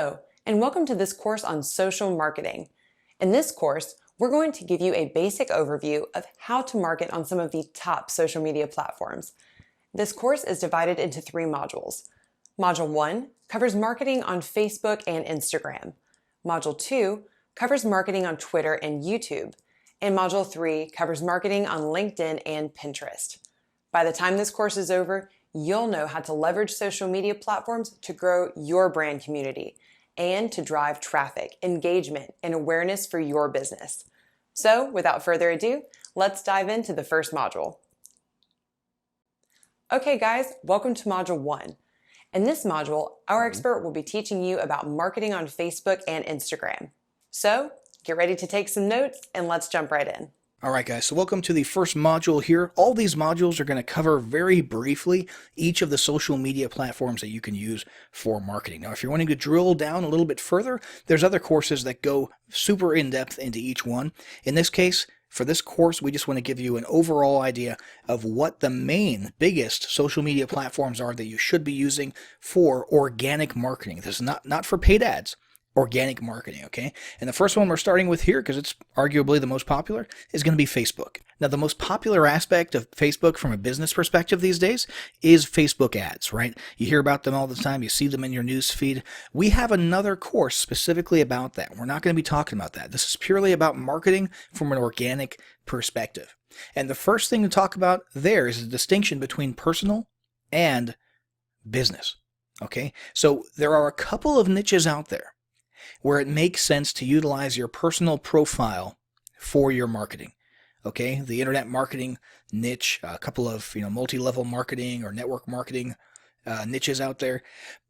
Hello, and welcome to this course on social marketing. In this course, we're going to give you a basic overview of how to market on some of the top social media platforms. This course is divided into 3 modules. Module 1 covers marketing on Facebook and Instagram. Module 2 covers marketing on Twitter and YouTube. And Module 3 covers marketing on LinkedIn and Pinterest. By the time this course is over, you'll know how to leverage social media platforms to grow your brand community and to drive traffic, engagement, and awareness for your business. So, without further ado, let's dive into the first module. Okay guys, welcome to Module 1. In this module, our expert will be teaching you about marketing on Facebook and Instagram. So, get ready to take some notes and let's jump right in. All right, guys, so welcome to the first module here. All these modules are going to cover very briefly each of the social media platforms that you can use for marketing. Now, if you're wanting to drill down a little bit further, there's other courses that go super in-depth into each one. In this case, for this course, we just want to give you an overall idea of what the main, biggest social media platforms are that you should be using for organic marketing. This is not for paid ads. Organic marketing, okay? And the first one we're starting with here, because it's arguably the most popular, is going to be Facebook. Now, the most popular aspect of Facebook from a business perspective these days is Facebook ads, right? You hear about them all the time. You see them in your news feed. We have another course specifically about that. We're not going to be talking about that. This is purely about marketing from an organic perspective. And the first thing to talk about there is the distinction between personal and business, okay? So there are a couple of niches out there where it makes sense to utilize your personal profile for your marketing. Okay, the internet marketing niche, a couple of multi-level marketing or network marketing niches out there.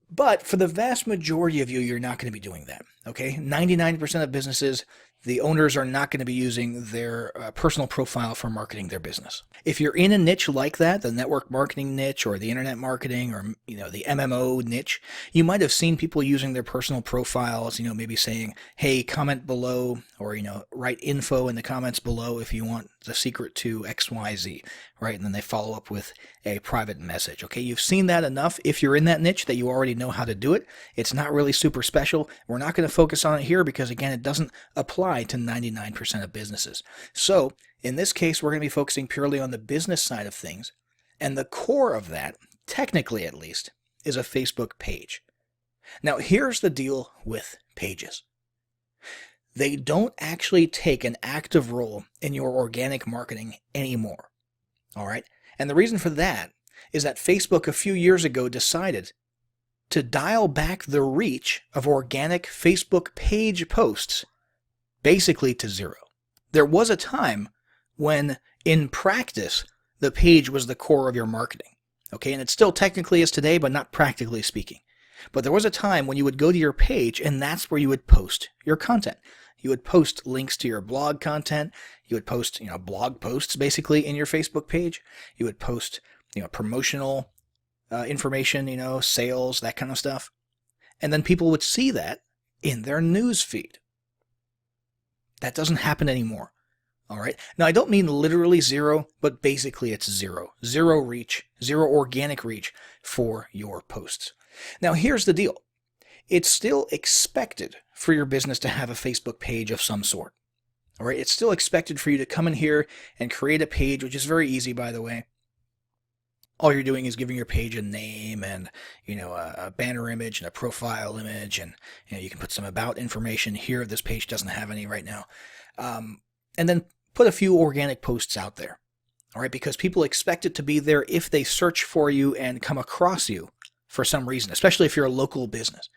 But for the vast majority of you, you're not going to be doing that. Okay, 99% of businesses, the owners are not going to be using their personal profile for marketing their business. If you're in a niche like that, the network marketing niche or the internet marketing or the MMO niche, you might have seen people using their personal profiles, maybe saying, hey, comment below, or write info in the comments below if you want the secret to XYZ, right? And then they follow up with a private message. Okay, you've seen that enough if you're in that niche that you already know how to do it. It's not really super special. We're not going to focus on it here because, again, it doesn't apply to 99% of businesses. So in this case, we're going to be focusing purely on the business side of things. And the core of that, technically at least, is a Facebook page. Now, here's the deal with pages. They don't actually take an active role in your organic marketing anymore. All right? And the reason for that is that Facebook a few years ago decided to dial back the reach of organic Facebook page posts basically to 0. There was a time when, in practice, the page was the core of your marketing. Okay, and it still technically is today, but not practically speaking. But there was a time when you would go to your page, and that's where you would post your content. You would post links to your blog content. You would post, blog posts basically in your Facebook page. You would post, promotional information, sales, that kind of stuff. And then people would see that in their news feed. That doesn't happen anymore. All right. Now, I don't mean literally 0, but basically it's 0. 0 reach, 0 organic reach for your posts. Now, here's the deal. It's still expected for your business to have a Facebook page of some sort. All right. It's still expected for you to come in here and create a page, which is very easy, by the way. All you're doing is giving your page a name and, a banner image and a profile image. And, you can put some about information here. This page doesn't have any right now. And then put a few organic posts out there. All right. Because people expect it to be there if they search for you and come across you for some reason, especially if you're a local business.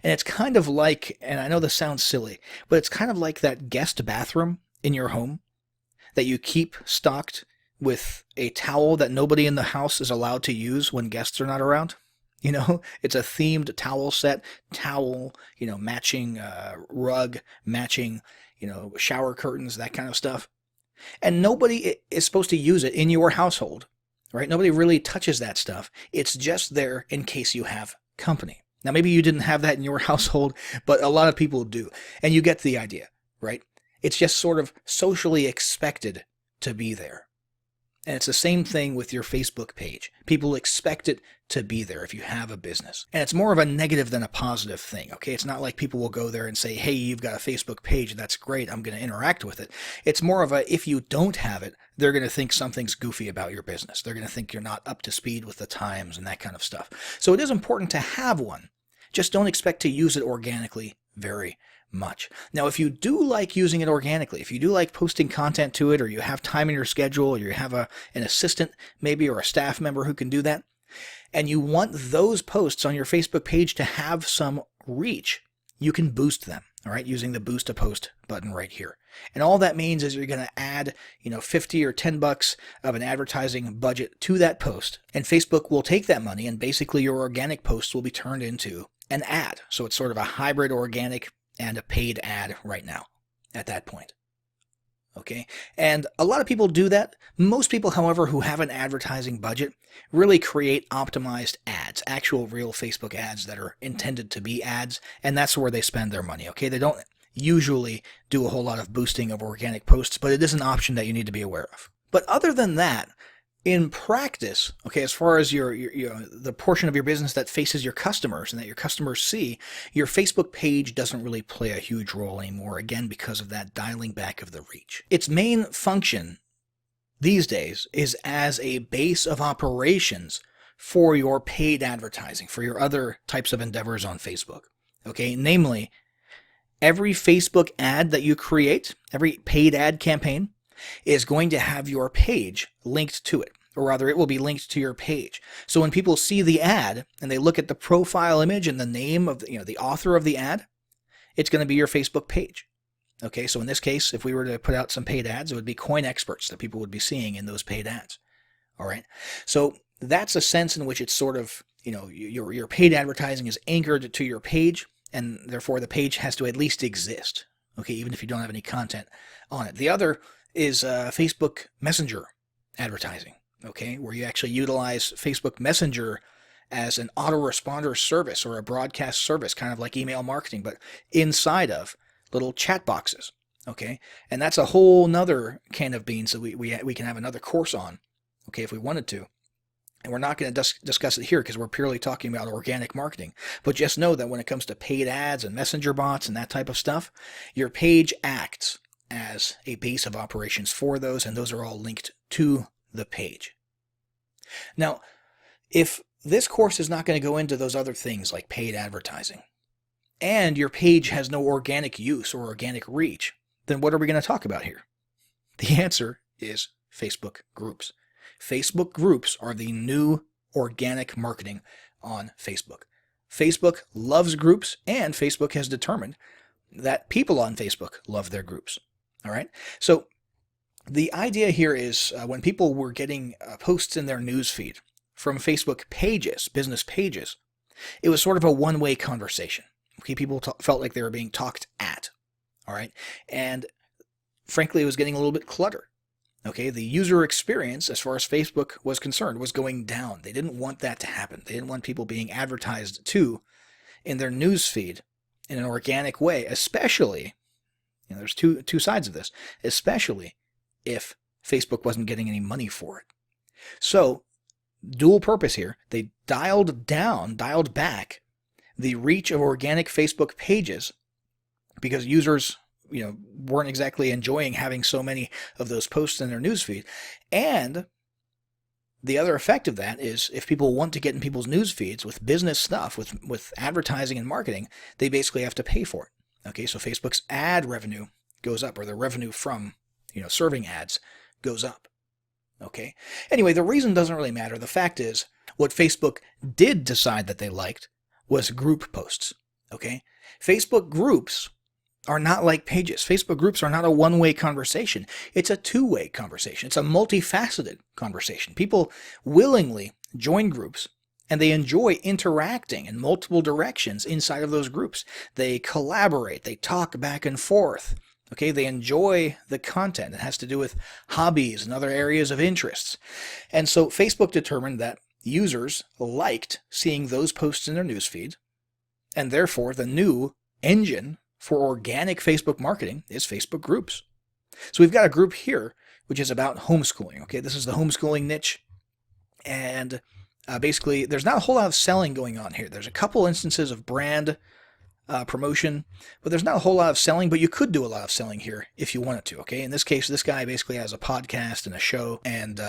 And it's kind of like, and I know this sounds silly, but it's kind of like that guest bathroom in your home that you keep stocked with a towel that nobody in the house is allowed to use when guests are not around. It's a themed towel set, matching rug, matching, shower curtains, that kind of stuff. And nobody is supposed to use it in your household, right? Nobody really touches that stuff. It's just there in case you have company. Now, maybe you didn't have that in your household, but a lot of people do. And you get the idea, right? It's just sort of socially expected to be there. And it's the same thing with your Facebook page. People expect it to be there if you have a business. And it's more of a negative than a positive thing, okay? It's not like people will go there and say, hey, you've got a Facebook page, that's great, I'm going to interact with it. It's more of a, if you don't have it, they're going to think something's goofy about your business. They're going to think you're not up to speed with the times and that kind of stuff. So it is important to have one. Just don't expect to use it organically very much. Now, if you do like using it organically, if you do like posting content to it, or you have time in your schedule, or you have an assistant maybe, or a staff member who can do that, and you want those posts on your Facebook page to have some reach, you can boost them, all right, using the Boost a Post button right here. And all that means is you're going to add, 50 or $10 of an advertising budget to that post, and Facebook will take that money, and basically your organic posts will be turned into an ad. So it's sort of a hybrid organic and a paid ad right now at that point. Okay, and a lot of people do that. Most people, however, who have an advertising budget really create optimized ads, actual real Facebook ads that are intended to be ads, and that's where they spend their money. Okay, they don't usually do a whole lot of boosting of organic posts, but it is an option that you need to be aware of. But other than that, in practice, okay, as far as your the portion of your business that faces your customers and that your customers see, your Facebook page doesn't really play a huge role anymore, again, because of that dialing back of the reach. Its main function these days is as a base of operations for your paid advertising, for your other types of endeavors on Facebook. Okay, namely, every Facebook ad that you create, every paid ad campaign, is going to have your page linked to it, or rather it will be linked to your page. So when people see the ad and they look at the profile image and the name of the author of the ad, it's going to be your Facebook page. Okay, so in this case, if we were to put out some paid ads, it would be coin experts that people would be seeing in those paid ads. All right, so that's a sense in which it's sort of, your paid advertising is anchored to your page, and therefore the page has to at least exist. Okay, even if you don't have any content on it. The other is Facebook Messenger advertising, okay, where you actually utilize Facebook Messenger as an autoresponder service or a broadcast service, kind of like email marketing, but inside of little chat boxes, okay? And that's a whole nother can of beans that we can have another course on, okay, if we wanted to. And we're not going to discuss it here because we're purely talking about organic marketing. But just know that when it comes to paid ads and messenger bots and that type of stuff, your page acts as a base of operations for those, and those are all linked to the page. Now, if this course is not going to go into those other things like paid advertising, and your page has no organic use or organic reach, then what are we going to talk about here? The answer is Facebook groups. Facebook groups are the new organic marketing on Facebook. Facebook loves groups, and Facebook has determined that people on Facebook love their groups. All right. So the idea here is when people were getting posts in their newsfeed from Facebook pages, business pages, it was sort of a one-way conversation. Okay, people felt like they were being talked at. All right. And frankly, it was getting a little bit cluttered. Okay, the user experience, as far as Facebook was concerned, was going down. They didn't want that to happen. They didn't want people being advertised to in their newsfeed in an organic way, especially, there's two sides of this, especially if Facebook wasn't getting any money for it. So, dual purpose here, they dialed back the reach of organic Facebook pages because users weren't exactly enjoying having so many of those posts in their newsfeed. And the other effect of that is if people want to get in people's newsfeeds with business stuff, with advertising and marketing, they basically have to pay for it. Okay, so Facebook's ad revenue goes up, or the revenue from serving ads goes up. Okay. Anyway, the reason doesn't really matter. The fact is, what Facebook did decide that they liked was group posts. Okay, Facebook groups are not like pages. Facebook groups are not a one-way conversation. It's a two-way conversation. It's a multifaceted conversation. People willingly join groups, and they enjoy interacting in multiple directions inside of those groups. They collaborate. They talk back and forth. Okay, they enjoy the content. It has to do with hobbies and other areas of interests. And so Facebook determined that users liked seeing those posts in their newsfeed, and therefore the new engine for organic Facebook marketing is Facebook groups. So we've got a group here which is about homeschooling. Okay, this is the homeschooling niche. And basically, there's not a whole lot of selling going on here. There's a couple instances of brand promotion, but there's not a whole lot of selling, but you could do a lot of selling here if you wanted to. Okay, in this case, this guy basically has a podcast and a show, and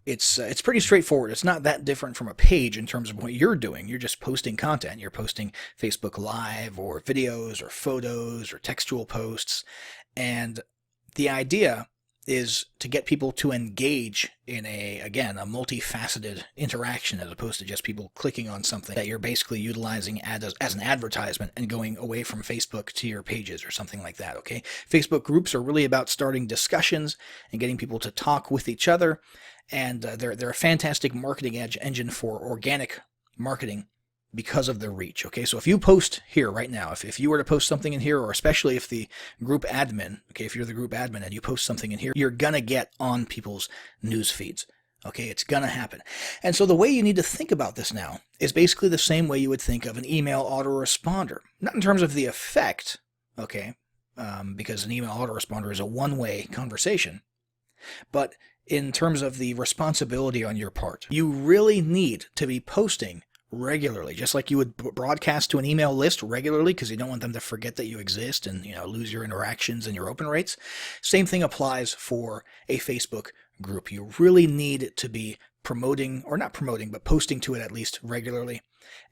it's pretty straightforward. It's not that different from a page in terms of what you're doing. You're just posting content. You're posting Facebook Live or videos or photos or textual posts, and the idea is to get people to engage in a multifaceted interaction, as opposed to just people clicking on something that you're basically utilizing as an advertisement and going away from Facebook to your pages or something like that. Okay, Facebook groups are really about starting discussions and getting people to talk with each other, and they're a fantastic marketing engine for organic marketing because of their reach. Okay, so if you post here right now, if you were to post something in here, or especially if the group admin, okay, if you're the group admin and you post something in here, you're gonna get on people's news feeds. Okay, it's gonna happen. And so the way you need to think about this now is basically the same way you would think of an email autoresponder. Not in terms of the effect, okay, because an email autoresponder is a one-way conversation, but in terms of the responsibility on your part. You really need to be posting regularly, just like you would broadcast to an email list regularly, because you don't want them to forget that you exist and lose your interactions and your open rates. Same thing applies for a Facebook group. You really need to be promoting, or not promoting, but posting to it at least regularly,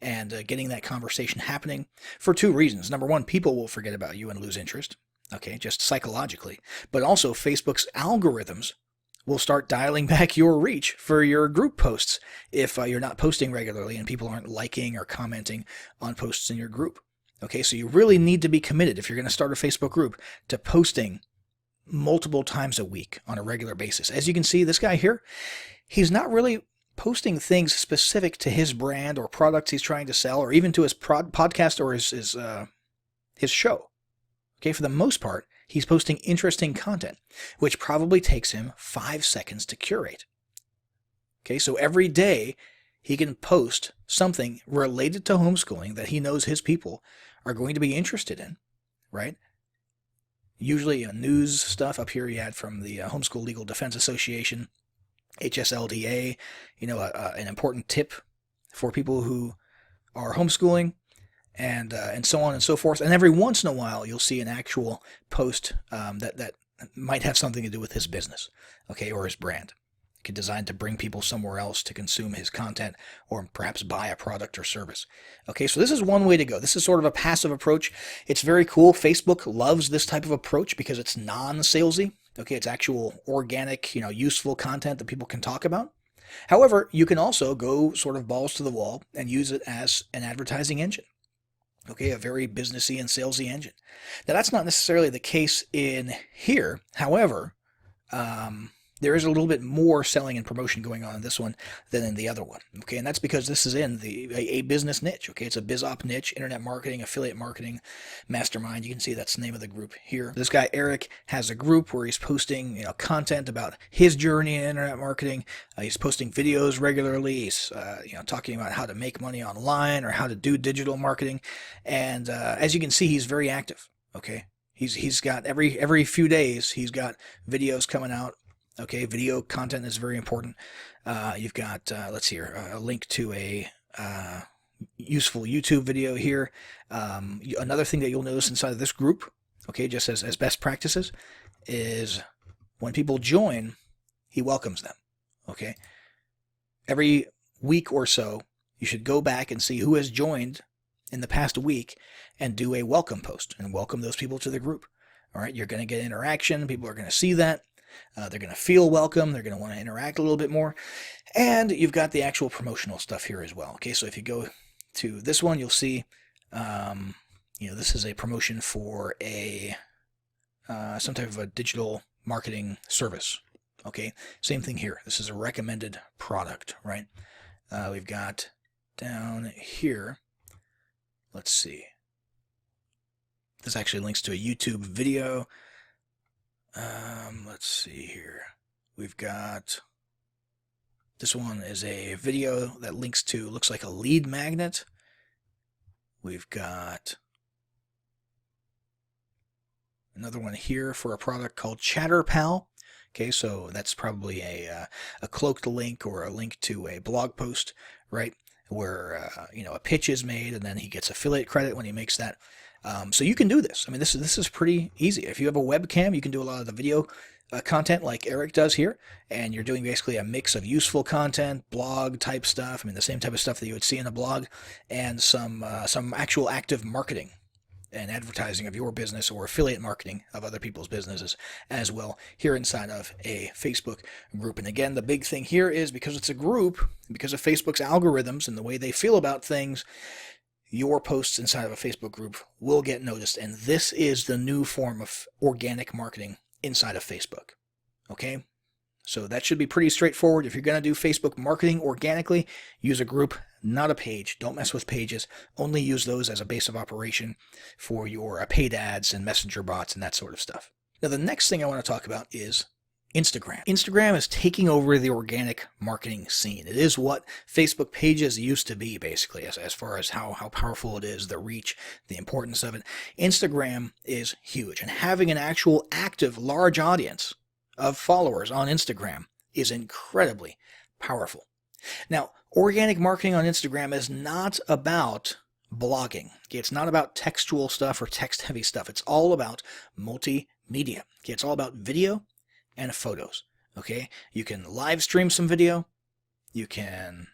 and getting that conversation happening for two reasons. Number one, people will forget about you and lose interest, okay, just psychologically. But also, Facebook's algorithms will start dialing back your reach for your group posts if you're not posting regularly and people aren't liking or commenting on posts in your group. Okay, so you really need to be committed, if you're going to start a Facebook group, to posting multiple times a week on a regular basis. As you can see, this guy here, he's not really posting things specific to his brand or products he's trying to sell, or even to his podcast or his show. Okay, for the most part, he's posting interesting content, which probably takes him 5 seconds to curate. Okay, so every day he can post something related to homeschooling that he knows his people are going to be interested in, right? Usually news stuff. Up here he had from the Homeschool Legal Defense Association, HSLDA, an important tip for people who are homeschooling, and so on and so forth. And every once in a while, you'll see an actual post that might have something to do with his business, okay, or his brand, designed to bring people somewhere else to consume his content, or perhaps buy a product or service. Okay, so this is one way to go. This is sort of a passive approach. It's very cool. Facebook loves this type of approach because it's non-salesy. Okay, it's actual organic, useful content that people can talk about. However, you can also go sort of balls to the wall and use it as an advertising engine. Okay, a very businessy and salesy engine. Now, that's not necessarily the case in here. However, there is a little bit more selling and promotion going on in this one than in the other one. Okay, and that's because this is in a business niche. Okay, it's a BizOp niche, internet marketing, affiliate marketing, mastermind. You can see that's the name of the group here. This guy Eric has a group where he's posting content about his journey in internet marketing. He's posting videos regularly. He's talking about how to make money online or how to do digital marketing. And as you can see, he's very active. Okay, he's got every few days he's got videos coming out. Okay, video content is very important. You've got, let's see here, a link to a useful YouTube video here. Another thing that you'll notice inside of this group, okay, just as best practices, is when people join, he welcomes them. Okay, every week or so, you should go back and see who has joined in the past week and do a welcome post and welcome those people to the group. All right, you're going to get interaction. People are going to see that. They're going to feel welcome. They're going to want to interact a little bit more. And you've got the actual promotional stuff here as well. Okay, so if you go to this one, you'll see, this is a promotion for some type of a digital marketing service. Okay, same thing here. This is a recommended product, right? We've got down here, let's see. This actually links to a YouTube video. Let's see here. We've got, this one is a video that links to, looks like a lead magnet. We've got another one here for a product called ChatterPal. Okay, so that's probably a cloaked link or a link to a blog post, right? Where a pitch is made, and then he gets affiliate credit when he makes that. So you can do this. I mean, this is pretty easy. If you have a webcam, you can do a lot of the video content like Eric does here, and you're doing basically a mix of useful content, blog type stuff. I mean, the same type of stuff that you would see in a blog, and some actual active marketing and advertising of your business or affiliate marketing of other people's businesses as well here inside of a Facebook group. And again, the big thing here is because it's a group, because of Facebook's algorithms and the way they feel about things, your posts inside of a Facebook group will get noticed. And this is the new form of organic marketing inside of Facebook. Okay? So that should be pretty straightforward. If you're going to do Facebook marketing organically, use a group, not a page. Don't mess with pages. Only use those as a base of operation for your paid ads and messenger bots and that sort of stuff. Now, the next thing I want to talk about is Instagram. Instagram is taking over the organic marketing scene. It is what Facebook pages used to be, basically, as far as how powerful it is, the reach, the importance of it. Instagram is huge, and having an actual active large audience of followers on Instagram is incredibly powerful. Now, organic marketing on Instagram is not about blogging. Okay? It's not about textual stuff or text-heavy stuff. It's all about multimedia. Okay? It's all about video and photos. Okay? You can live stream some video. You can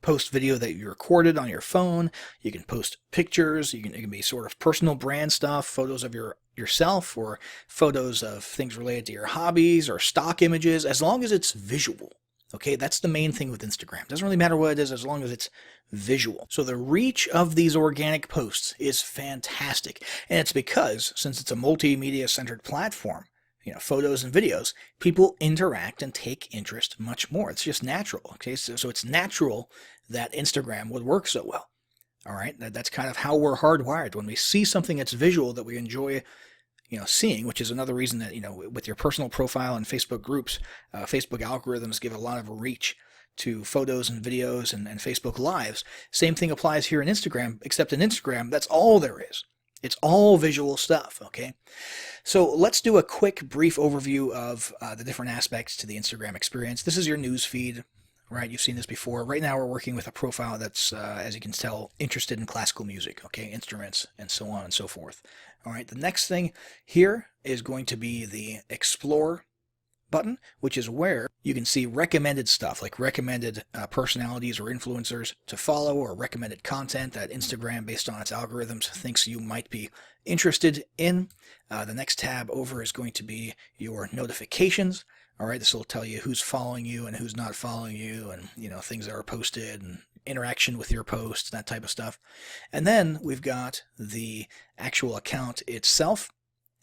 post video that you recorded on your phone. You can post pictures. It can be sort of personal brand stuff, photos of yourself or photos of things related to your hobbies or stock images, as long as it's visual. Okay, that's the main thing with Instagram. It doesn't really matter what it is as long as it's visual. So the reach of these organic posts is fantastic. And it's because, since it's a multimedia centered platform, photos and videos, people interact and take interest much more. It's just natural. Okay, so it's natural that Instagram would work so well. All right, that's kind of how we're hardwired. When we see something that's visual that we enjoy, seeing, which is another reason that, with your personal profile and Facebook groups, Facebook algorithms give a lot of reach to photos and videos and Facebook Lives. Same thing applies here in Instagram, except in Instagram, that's all there is. It's all visual stuff, okay? So let's do a quick, brief overview of the different aspects to the Instagram experience. This is your news feed, right? You've seen this before. Right now we're working with a profile that's, as you can tell, interested in classical music, okay? Instruments and so on and so forth. All right, the next thing here is going to be the Explore button, which is where you can see recommended stuff, like recommended personalities or influencers to follow, or recommended content that Instagram, based on its algorithms, thinks you might be interested in. The next tab over is going to be your notifications. All right, this will tell you who's following you and who's not following you, and things that are posted and interaction with your posts, that type of stuff. And then we've got the actual account itself.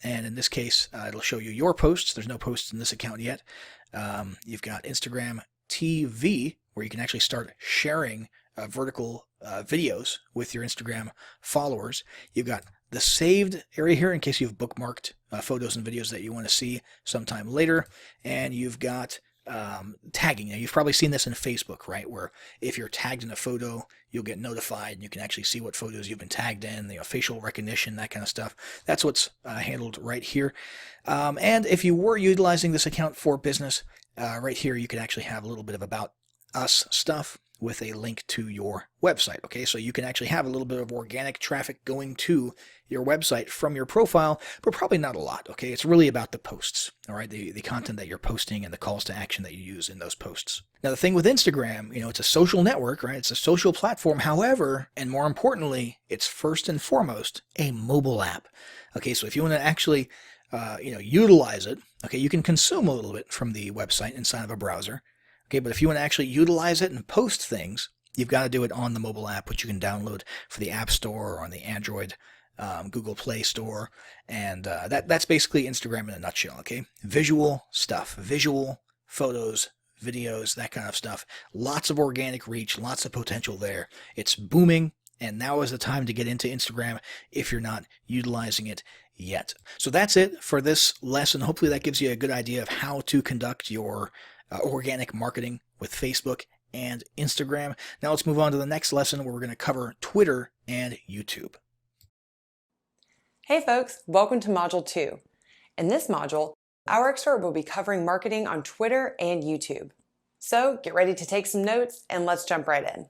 And in this case, it'll show you your posts. There's no posts in this account yet. You've got Instagram TV, where you can actually start sharing vertical videos with your Instagram followers. You've got the saved area here in case you've bookmarked photos and videos that you want to see sometime later. And you've got tagging. Now, you've probably seen this in Facebook, right? Where if you're tagged in a photo, you'll get notified and you can actually see what photos you've been tagged in, facial recognition, that kind of stuff. That's what's handled right here. And if you were utilizing this account for business, right here, you could actually have a little bit of about us stuff with a link to your website. Okay, so you can actually have a little bit of organic traffic going to your website from your profile, but probably not a lot. Okay, it's really about the posts, all right, the content that you're posting and the calls to action that you use in those posts. Now, the thing with Instagram, it's a social network, right? It's a social platform. However, and more importantly, it's first and foremost a mobile app. Okay, so if you want to actually utilize it, okay, you can consume a little bit from the website inside of a browser. Okay, but if you want to actually utilize it and post things, you've got to do it on the mobile app, which you can download for the App Store or on the Android Google Play Store. And that's basically Instagram in a nutshell, okay? Visual stuff, visual photos, videos, that kind of stuff. Lots of organic reach, lots of potential there. It's booming, and now is the time to get into Instagram if you're not utilizing it yet. So that's it for this lesson. Hopefully that gives you a good idea of how to conduct your organic marketing with Facebook and Instagram. Now let's move on to the next lesson, where we're going to cover Twitter and YouTube. Hey folks, welcome to Module 2. In this module, Our expert will be covering marketing on Twitter and YouTube. So get ready to take some notes and let's jump right in.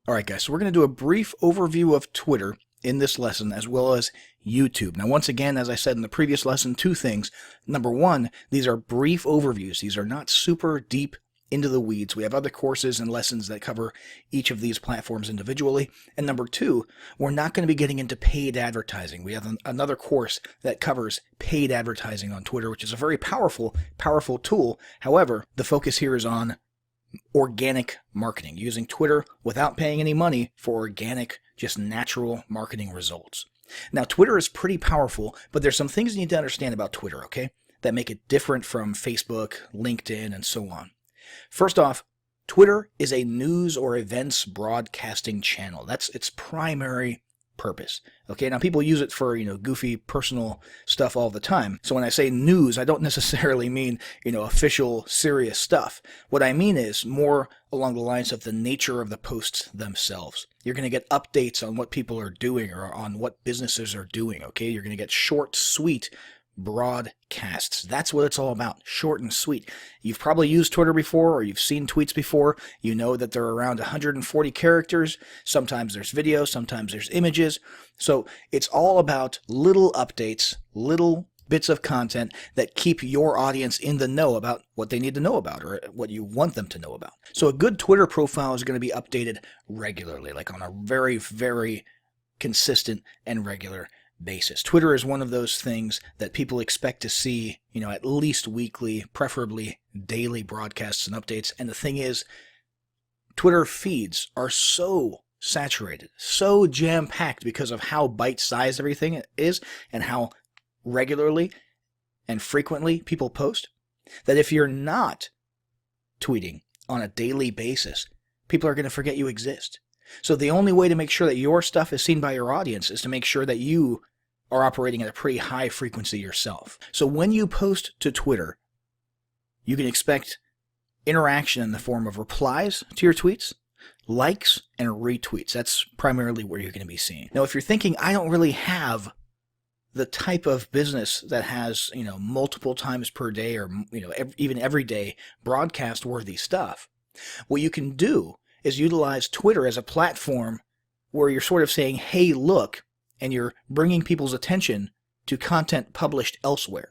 All right, guys, so we're going to do a brief overview of Twitter in this lesson as well as YouTube. Now, once again, as I said in the previous lesson, two things. Number one, these are brief overviews. These are not super deep into the weeds. We have other courses and lessons that cover each of these platforms individually. And number two, we're not going to be getting into paid advertising. We have another course that covers paid advertising on Twitter, which is a very powerful tool. However, the focus here is on organic marketing, using Twitter without paying any money for organic, just natural marketing results. Now, Twitter is pretty powerful, but there's some things you need to understand about Twitter, okay, that make it different from Facebook, LinkedIn, and so on. First off, Twitter is a news or events broadcasting channel. That's its primary purpose. Okay, now people use it for, goofy personal stuff all the time. So when I say news, I don't necessarily mean, official serious stuff. What I mean is more along the lines of the nature of the posts themselves. You're going to get updates on what people are doing or on what businesses are doing, okay? You're going to get short, sweet broadcasts. That's what it's all about, short and sweet. You've probably used Twitter before or you've seen tweets before. You know that they're around 140 characters. Sometimes there's video, sometimes there's images. So it's all about little updates, little bits of content that keep your audience in the know about what they need to know about or what you want them to know about. So a good Twitter profile is going to be updated regularly, like on a very, very consistent and regular basis. Twitter is one of those things that people expect to see, at least weekly, preferably daily broadcasts and updates. And the thing is, Twitter feeds are so saturated, so jam-packed because of how bite-sized everything is and how regularly and frequently people post, that if you're not tweeting on a daily basis, people are going to forget you exist. So the only way to make sure that your stuff is seen by your audience is to make sure that you are operating at a pretty high frequency yourself. So when you post to Twitter, you can expect interaction in the form of replies to your tweets, likes, and retweets. That's primarily where you're going to be seen. Now, if you're thinking, I don't really have the type of business that has, multiple times per day or, even every day broadcast-worthy stuff, what you can do is utilize Twitter as a platform where you're sort of saying, hey, look, and you're bringing people's attention to content published elsewhere.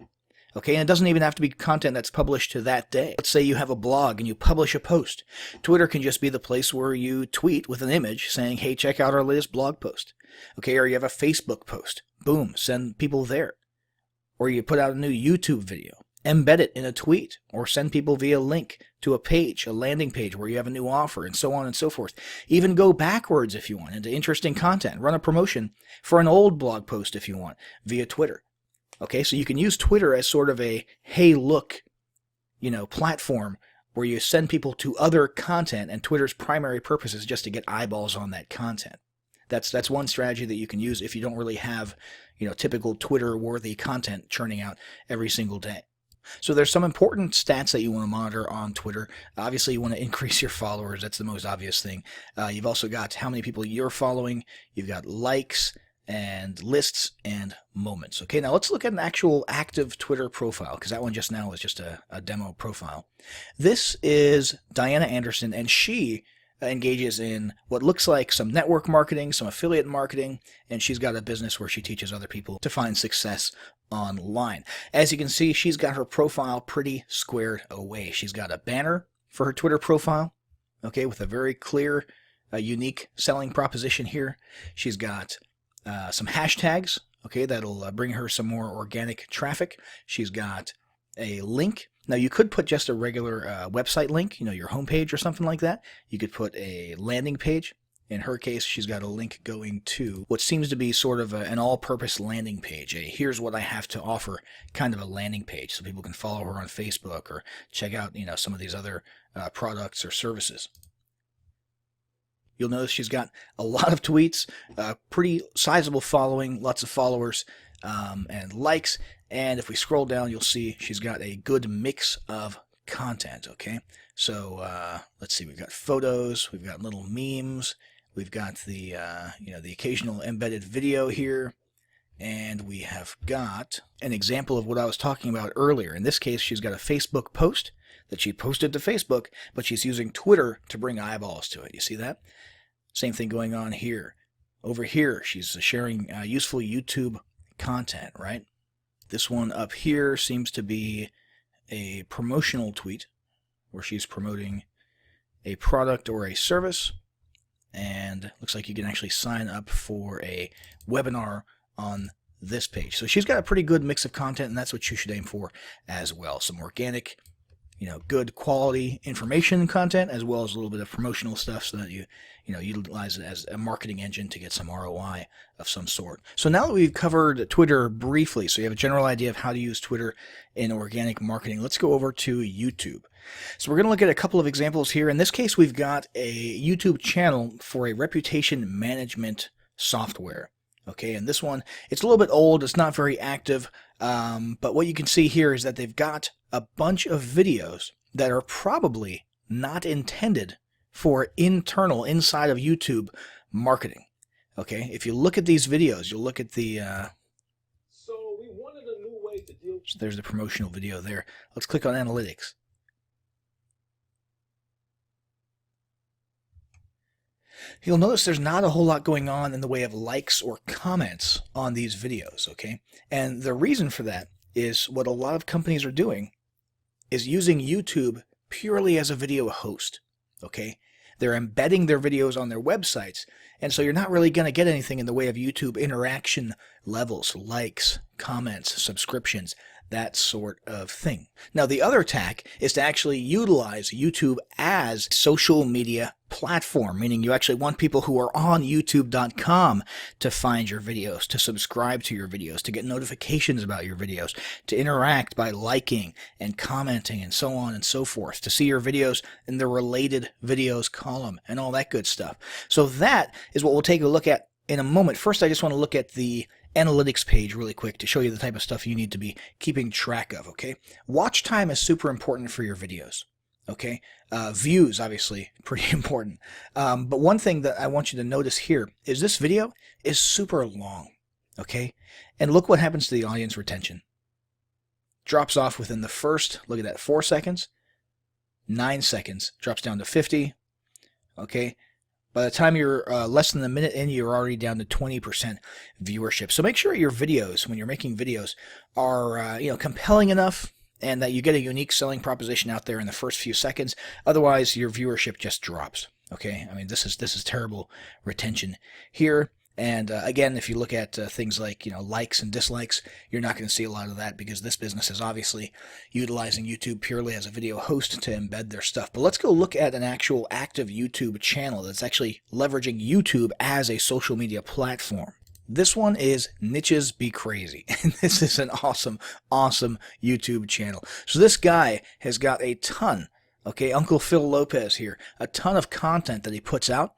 Okay, and it doesn't even have to be content that's published to that day. Let's say you have a blog and you publish a post. Twitter can just be the place where you tweet with an image saying, hey, check out our latest blog post. Okay, or you have a Facebook post. Boom, send people there. Or you put out a new YouTube video. Embed it in a tweet or send people via link to a page, a landing page where you have a new offer and so on and so forth. Even go backwards if you want into interesting content. Run a promotion for an old blog post if you want via Twitter. Okay, so you can use Twitter as sort of a, hey, look, platform where you send people to other content, and Twitter's primary purpose is just to get eyeballs on that content. That's one strategy that you can use if you don't really have, typical Twitter-worthy content churning out every single day. So there's some important stats that you want to monitor on Twitter. Obviously, you want to increase your followers. That's the most obvious thing. You've also got how many people you're following. You've got likes and lists and moments. Okay, now let's look at an actual active Twitter profile, because that one just now was just a demo profile. This is Diana Anderson, and she engages in what looks like some network marketing, some affiliate marketing, and she's got a business where she teaches other people to find success online. As you can see, she's got her profile pretty squared away. She's got a banner for her Twitter profile, okay, with a very clear, unique selling proposition here. She's got some hashtags, okay, that'll bring her some more organic traffic. She's got a link. Now, you could put just a regular website link, your homepage or something like that. You could put a landing page. In her case, she's got a link going to what seems to be sort of an all-purpose landing page. Here's what I have to offer kind of a landing page so people can follow her on Facebook or check out, some of these other products or services. You'll notice she's got a lot of tweets, pretty sizable following, lots of followers and likes. And if we scroll down, you'll see she's got a good mix of content, okay? So let's see, we've got photos, we've got little memes, we've got the, the occasional embedded video here. And we have got an example of what I was talking about earlier. In this case, she's got a Facebook post that she posted to Facebook, but she's using Twitter to bring eyeballs to it. You see that? Same thing going on here. Over here, she's sharing useful YouTube content, right? This one up here seems to be a promotional tweet where she's promoting a product or a service. And looks like you can actually sign up for a webinar on this page. So she's got a pretty good mix of content, and that's what you should aim for as well. Some organic, good quality information content, as well as a little bit of promotional stuff so that you utilize it as a marketing engine to get some ROI of some sort. So now that we've covered Twitter briefly, so you have a general idea of how to use Twitter in organic marketing, let's go over to YouTube. So we're going to look at a couple of examples here. In this case, we've got a YouTube channel for a reputation management software. Okay, and this one, it's a little bit old, it's not very active, but what you can see here is that they've got a bunch of videos that are probably not intended for inside of YouTube marketing. Okay, if you look at these videos, you'll look at the So we wanted a new way to deal. So there's the promotional video there. Let's click on analytics. You'll notice there's not a whole lot going on in the way of likes or comments on these videos, okay? And the reason for that is what a lot of companies are doing is using YouTube purely as a video host, okay? They're embedding their videos on their websites, and so you're not really going to get anything in the way of YouTube interaction levels, likes, comments, subscriptions, that sort of thing. Now, the other tack is to actually utilize YouTube as a social media platform, meaning you actually want people who are on youtube.com to find your videos, to subscribe to your videos, to get notifications about your videos, to interact by liking and commenting and so on and so forth, to see your videos in the related videos column and all that good stuff. So that is what we'll take a look at in a moment. First, I just want to look at the analytics page really quick to show you the type of stuff you need to be keeping track of, okay? Watch time is super important for your videos, okay? Views, obviously, pretty important. But one thing that I want you to notice here is this video is super long, okay? And look what happens to the audience retention. Drops off within the first, look at that, 4 seconds, 9 seconds, drops down to 50, okay? By the time you're less than a minute in, you're already down to 20% viewership. So make sure your videos, when you're making videos, are compelling enough and that you get a unique selling proposition out there in the first few seconds. Otherwise, your viewership just drops. Okay, I mean this is terrible retention here. And again, if you look at things like likes and dislikes, you're not going to see a lot of that because this business is obviously utilizing YouTube purely as a video host to embed their stuff. But let's go look at an actual active YouTube channel that's actually leveraging YouTube as a social media platform. This one is Niches Be Crazy, and this is an awesome YouTube channel. So this guy has got a ton, okay, Uncle Phil Lopez here, a ton of content that he puts out,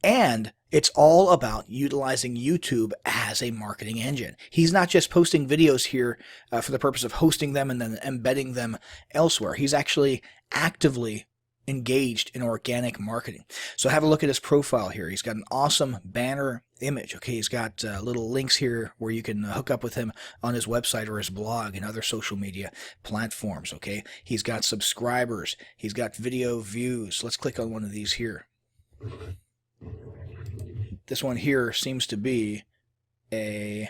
and it's all about utilizing YouTube as a marketing engine. He's not just posting videos here for the purpose of hosting them and then embedding them elsewhere. He's actually actively engaged in organic marketing. So have a look at his profile here. He's got an awesome banner image. Okay, he's got little links here where you can hook up with him on his website or his blog and other social media platforms. Okay, he's got subscribers. He's got video views. Let's click on one of these here. This one here seems to be a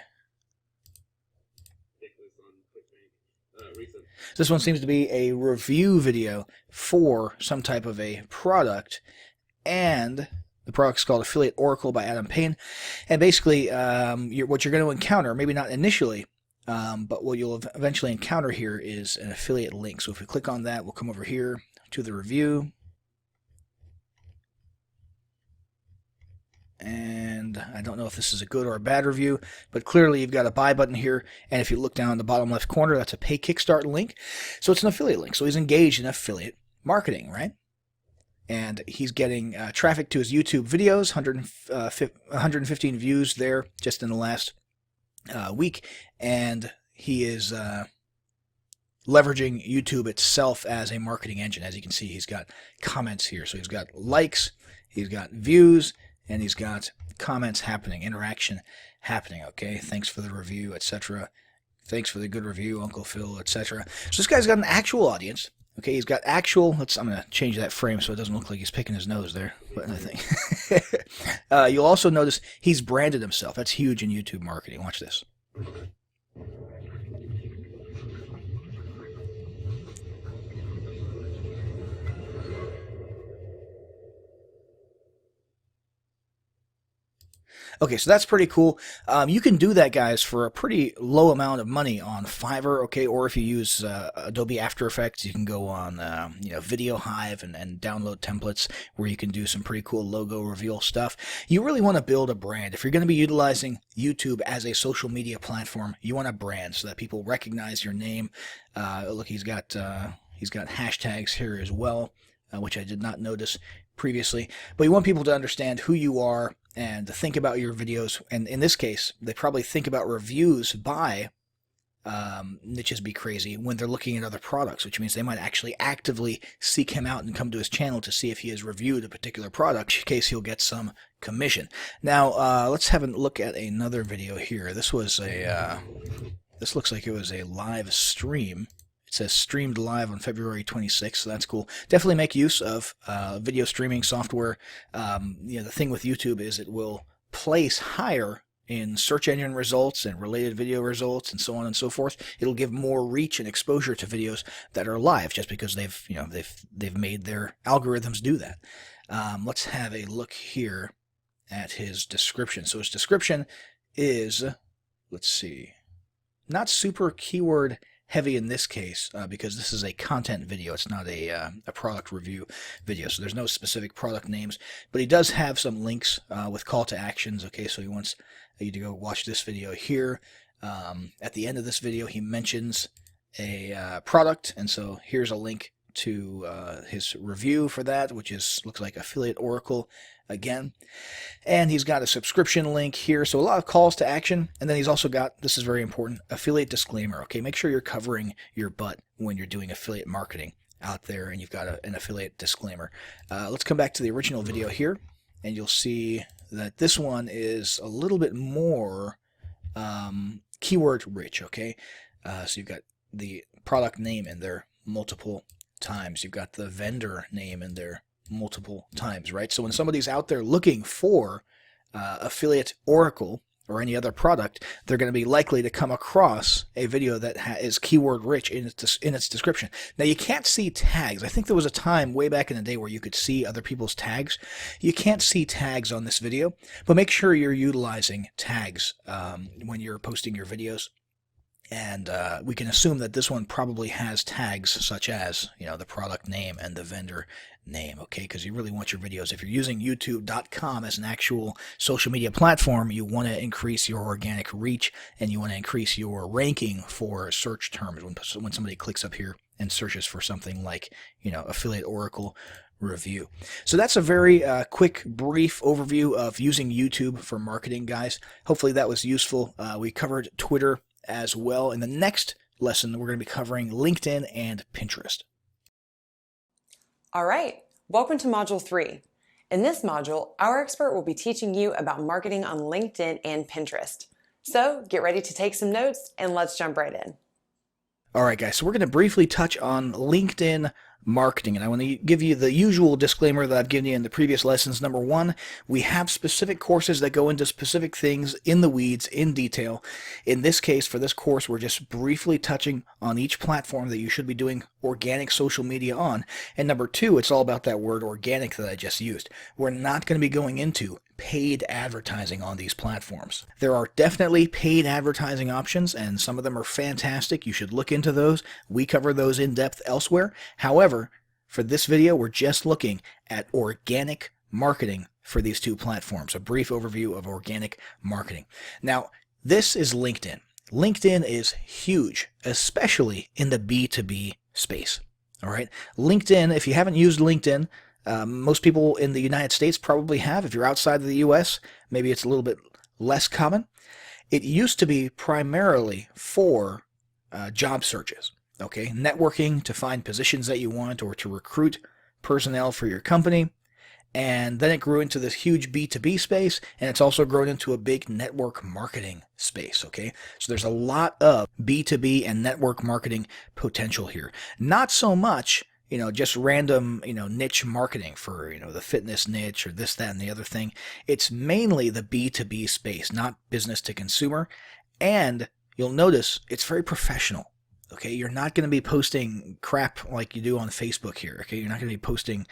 review video for some type of a product, and the product's called Affiliate Oracle by Adam Payne. And basically, what you're going to encounter, maybe not initially, but what you'll eventually encounter here is an affiliate link. So if we click on that, we'll come over here to the review. And I don't know if this is a good or a bad review, but clearly you've got a buy button here, and if you look down in the bottom left corner, that's a pay Kickstart link. So it's an affiliate link. So he's engaged in affiliate marketing, right? And he's getting traffic to his YouTube videos, 115 views there just in the last week, and he is leveraging YouTube itself as a marketing engine. As you can see, he's got comments here. So he's got likes, he's got views, and he's got comments happening, interaction happening. Okay, thanks for the review, etc. Thanks for the good review, Uncle Phil, etc. So this guy's got an actual audience. Okay, he's got actual. I'm gonna change that frame so it doesn't look like he's picking his nose there. But I think you'll also notice he's branded himself. That's huge in YouTube marketing. Watch this. Okay, so that's pretty cool. You can do that, guys, for a pretty low amount of money on Fiverr, okay? Or if you use Adobe After Effects, you can go on, Video Hive and download templates where you can do some pretty cool logo reveal stuff. You really want to build a brand. If you're going to be utilizing YouTube as a social media platform, you want a brand so that people recognize your name. Look, he's got hashtags here as well, which I did not notice previously. But you want people to understand who you are and to think about your videos. And in this case, they probably think about reviews by Niches Be Crazy when they're looking at other products, which means they might actually actively seek him out and come to his channel to see if he has reviewed a particular product, in case he'll get some commission. Now, let's have a look at another video here. This was this looks like it was a live stream. It says streamed live on February 26th, so that's cool. Definitely make use of video streaming software. The thing with YouTube is it will place higher in search engine results and related video results and so on and so forth. It'll give more reach and exposure to videos that are live just because they've made their algorithms do that. Let's have a look here at his description. So his description is, let's see, not super keyword heavy in this case because this is a content video. It's not a product review video, so there's no specific product names, but he does have some links with call to actions. Okay, so he wants you to go watch this video here. At the end of this video, he mentions a product, and so here's a link to his review for that, which looks like Affiliate Oracle again. And he's got a subscription link here, so a lot of calls to action. And then he's also got, this is very important, affiliate disclaimer. Okay, make sure you're covering your butt when you're doing affiliate marketing out there and you've got an affiliate disclaimer. Let's come back to the original video here, and you'll see that this one is a little bit more keyword rich. Okay, so you've got the product name in there multiple times. You've got the vendor name in there multiple times, right? So when somebody's out there looking for Affiliate Oracle or any other product, they're going to be likely to come across a video that is keyword rich in its description. Now, you can't see tags. I think there was a time way back in the day where you could see other people's tags. You can't see tags on this video, but make sure you're utilizing tags when you're posting your videos. And we can assume that this one probably has tags such as, the product name and the vendor name, okay? Because you really want your videos. If you're using YouTube.com as an actual social media platform, you want to increase your organic reach and you want to increase your ranking for search terms when somebody clicks up here and searches for something like, Affiliate Oracle review. So that's a very quick, brief overview of using YouTube for marketing, guys. Hopefully that was useful. We covered Twitter as well. In the next lesson, we're going to be covering LinkedIn and Pinterest. All right, welcome to Module 3. In this module, our expert will be teaching you about marketing on LinkedIn and Pinterest. So get ready to take some notes and let's jump right in. All right, guys, so we're going to briefly touch on LinkedIn marketing, and I want to give you the usual disclaimer that I've given you in the previous lessons. Number one, we have specific courses that go into specific things in the weeds, in detail. In this case, for this course, we're just briefly touching on each platform that you should be doing organic social media on. And number two, it's all about that word organic that I just used. We're not going to be going into paid advertising on these platforms. There are definitely paid advertising options, and some of them are fantastic. You should look into those. We cover those in depth elsewhere. However, for this video, we're just looking at organic marketing for these two platforms, a brief overview of organic marketing. Now, this is LinkedIn. LinkedIn is huge, especially in the B2B space. All right, LinkedIn, if you haven't used LinkedIn, most people in the United States probably have. If you're outside of the US, maybe it's a little bit less common. It used to be primarily for job searches, okay? Networking to find positions that you want or to recruit personnel for your company. And then it grew into this huge B2B space, and it's also grown into a big network marketing space, okay? So there's a lot of B2B and network marketing potential here. Not so much, just random, niche marketing for, the fitness niche or this, that, and the other thing. It's mainly the B2B space, not business to consumer. And you'll notice it's very professional, okay? You're not going to be posting crap like you do on Facebook here, okay? You're not going to be posting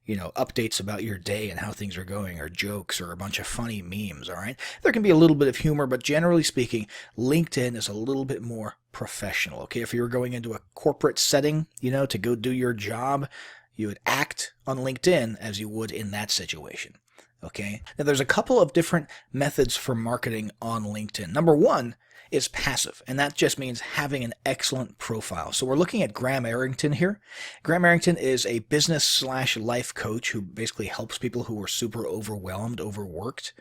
updates about your day and how things are going, or jokes, or a bunch of funny memes, all right? There can be a little bit of humor, but generally speaking, LinkedIn is a little bit more professional, okay? If you were going into a corporate setting, to go do your job, you would act on LinkedIn as you would in that situation, okay? Now, there's a couple of different methods for marketing on LinkedIn. Number one is passive, and that just means having an excellent profile. So we're looking at Graham Arrington here. Graham Arrington is a business/life coach who basically helps people who are super overwhelmed, overworked.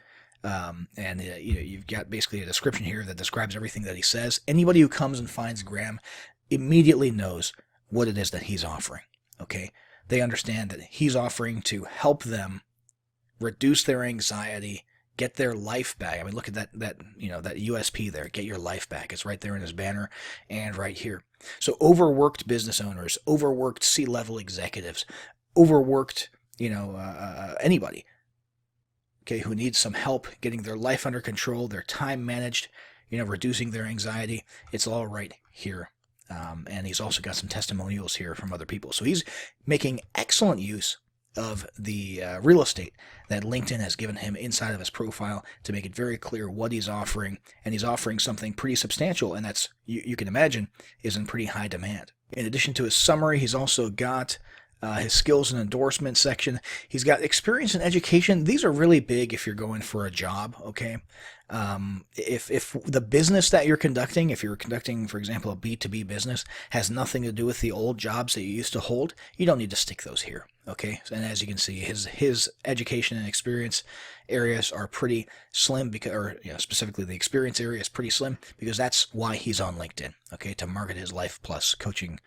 You've got basically a description here that describes everything that he says. Anybody who comes and finds Graham immediately knows what it is that he's offering, okay? They understand that he's offering to help them reduce their anxiety, get their life back. I mean, look at that USP there. Get your life back. It's right there in his banner and right here. So overworked business owners, overworked C-level executives, overworked, anybody, okay, who needs some help getting their life under control, their time managed, reducing their anxiety. It's all right here. And he's also got some testimonials here from other people. So he's making excellent use of the real estate that LinkedIn has given him inside of his profile to make it very clear what he's offering, and he's offering something pretty substantial, and that's, you can imagine, is in pretty high demand. In addition to his summary, he's also got his skills and endorsement section. He's got experience and education. These are really big if you're going for a job, okay? If the business that you're conducting, if you're conducting, for example, a B2B business, has nothing to do with the old jobs that you used to hold, you don't need to stick those here, okay? And as you can see, his education and experience areas are pretty slim, specifically the experience area is pretty slim, because that's why he's on LinkedIn, okay, to market his Life Plus coaching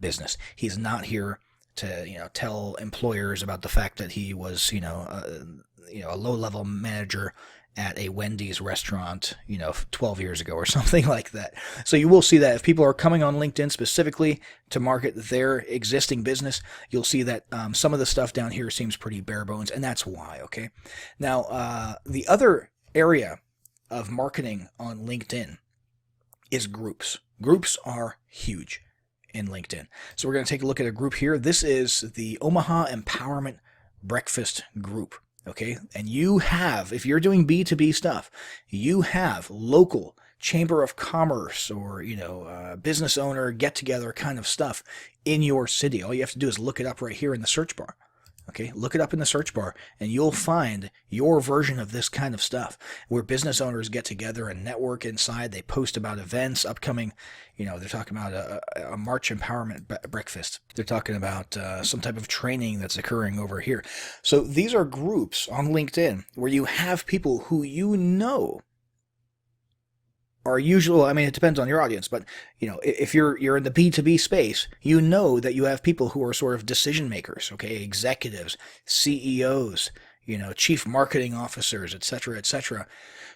business. He's not here to tell employers about the fact that he was a low-level manager at a Wendy's restaurant 12 years ago or something like that. So you will see that if people are coming on LinkedIn specifically to market their existing business, you'll see that some of the stuff down here seems pretty bare bones, and that's why, okay? Now, the other area of marketing on LinkedIn is groups. Groups are huge in LinkedIn. So we're going to take a look at a group here. This is the Omaha Empowerment Breakfast Group, okay? And you have, if you're doing B2B stuff, you have local chamber of commerce or, business owner get-together kind of stuff in your city. All you have to do is look it up right here in the search bar. Okay, look it up in the search bar, and you'll find your version of this kind of stuff, where business owners get together and network inside. They post about events, upcoming, they're talking about a March Empowerment Breakfast. They're talking about some type of training that's occurring over here. So these are groups on LinkedIn where you have people who are usual. I mean, it depends on your audience, but if you're in the B2B space, you know that you have people who are sort of decision makers, okay, executives, CEOs, chief marketing officers, etc.,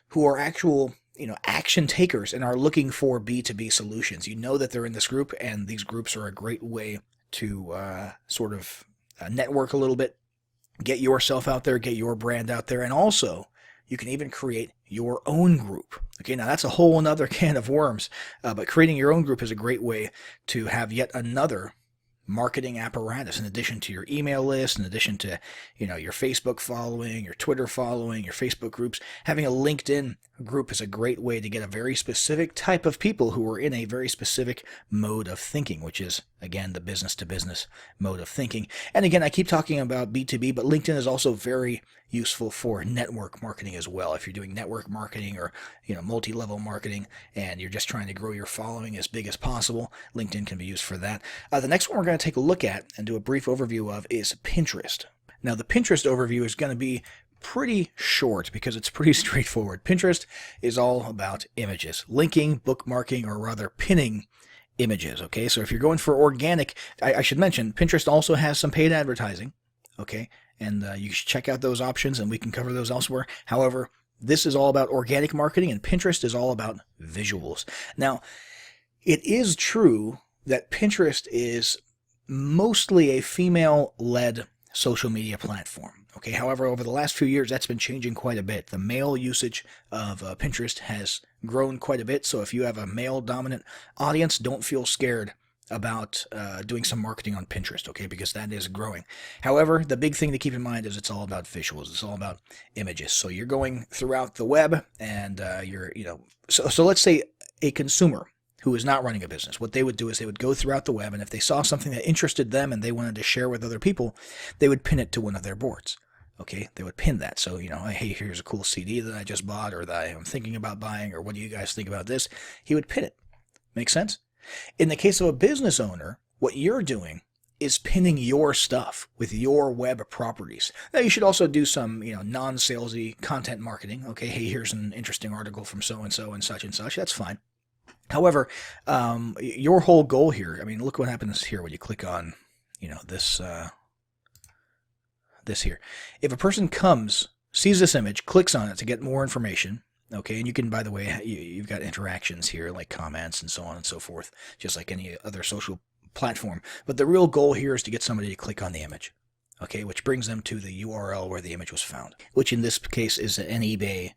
who are actual, action takers and are looking for B2B solutions. You know that they're in this group, and these groups are a great way to sort of network a little bit, get yourself out there, get your brand out there, and also you can even create your own group. Okay, now that's a whole another can of worms, but creating your own group is a great way to have yet another marketing apparatus in addition to your email list, in addition to, your Facebook following, your Twitter following, your Facebook groups. Having a LinkedIn group is a great way to get a very specific type of people who are in a very specific mode of thinking, which is, again, the business-to-business mode of thinking. And again, I keep talking about B2B, but LinkedIn is also very useful for network marketing as well. If you're doing network marketing or, multi-level marketing, and you're just trying to grow your following as big as possible, LinkedIn can be used for that. The next one we're going to take a look at and do a brief overview of is Pinterest. Now, the Pinterest overview is going to be pretty short because it's pretty straightforward. Pinterest is all about images, linking, bookmarking, or rather pinning images, okay? So if you're going for organic, I should mention, Pinterest also has some paid advertising, okay? and you should check out those options, and we can cover those elsewhere. However, this is all about organic marketing, and Pinterest is all about visuals. Now, it is true that Pinterest is mostly a female-led social media platform. Okay, however, over the last few years, that's been changing quite a bit. The male usage of Pinterest has grown quite a bit. So if you have a male-dominant audience, don't feel scared about doing some marketing on Pinterest, okay, because that is growing. However, the big thing to keep in mind is it's all about visuals. It's all about images. So you're going throughout the web, and so let's say a consumer who is not running a business, what they would do is they would go throughout the web, and if they saw something that interested them and they wanted to share with other people, they would pin it to one of their boards. Okay, they would pin that. So, hey, here's a cool CD that I just bought, or that I'm thinking about buying, or what do you guys think about this? He would pin it. Make sense? In the case of a business owner, what you're doing is pinning your stuff with your web properties. Now, you should also do some, non-salesy content marketing. Okay, hey, here's an interesting article from so-and-so and such and such. That's fine. However, your whole goal here, I mean, look what happens here when you click on, this here. If a person comes, sees this image, clicks on it to get more information, okay, and you can, by the way, you've got interactions here, like comments and so on and so forth, just like any other social platform. But the real goal here is to get somebody to click on the image, okay, which brings them to the URL where the image was found, which in this case is an eBay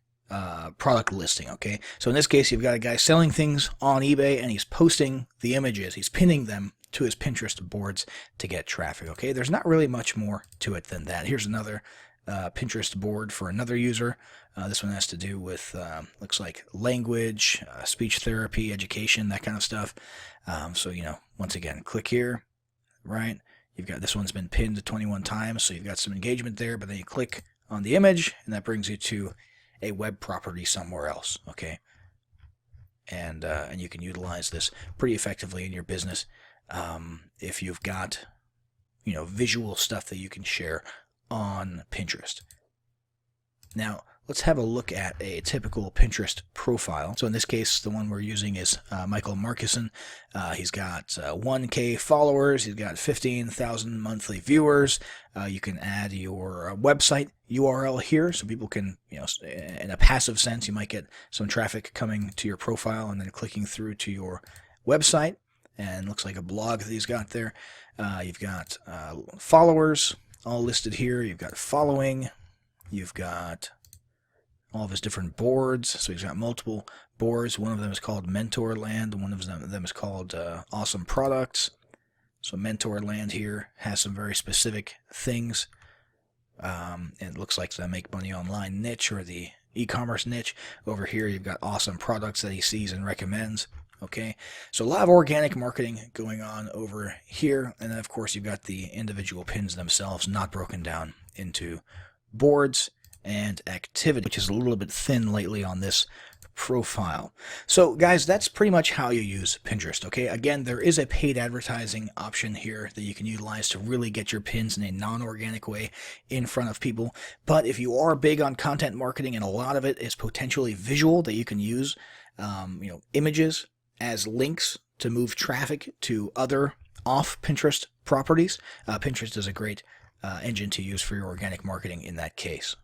product listing, okay? So in this case, you've got a guy selling things on eBay, and he's posting the images. He's pinning them to his Pinterest boards to get traffic, okay? There's not really much more to it than that. Here's another Pinterest board for another user. This one has to do with, looks like language, speech therapy, education, that kind of stuff. So, once again, click here, right? You've got, this one's been pinned 21 times, so you've got some engagement there, but then you click on the image, and that brings you to a web property somewhere else, okay? And you can utilize this pretty effectively in your business if you've got, visual stuff that you can share on Pinterest. Now, let's have a look at a typical Pinterest profile. So in this case, the one we're using is Michael Markison. He's got 1K followers. He's got 15,000 monthly viewers. You can add your website URL here, so people can, in a passive sense, you might get some traffic coming to your profile and then clicking through to your website. And it looks like a blog that he's got there. You've got followers all listed here. You've got following. You've got all of his different boards. So he's got multiple boards. One of them is called Mentorland. One of them is called Awesome Products. So Mentorland here has some very specific things. And it looks like the make money online niche, or the e-commerce niche. Over here, you've got Awesome Products that he sees and recommends. Okay, so a lot of organic marketing going on over here. And then, of course, you've got the individual pins themselves, not broken down into boards and activity, which is a little bit thin lately on this profile. So guys, that's pretty much how you use Pinterest. Okay, again, there is a paid advertising option here that you can utilize to really get your pins in a non-organic way in front of people. But if you are big on content marketing, and a lot of it is potentially visual, that you can use images as links to move traffic to other off Pinterest properties, Pinterest is a great engine to use for your organic marketing in that case.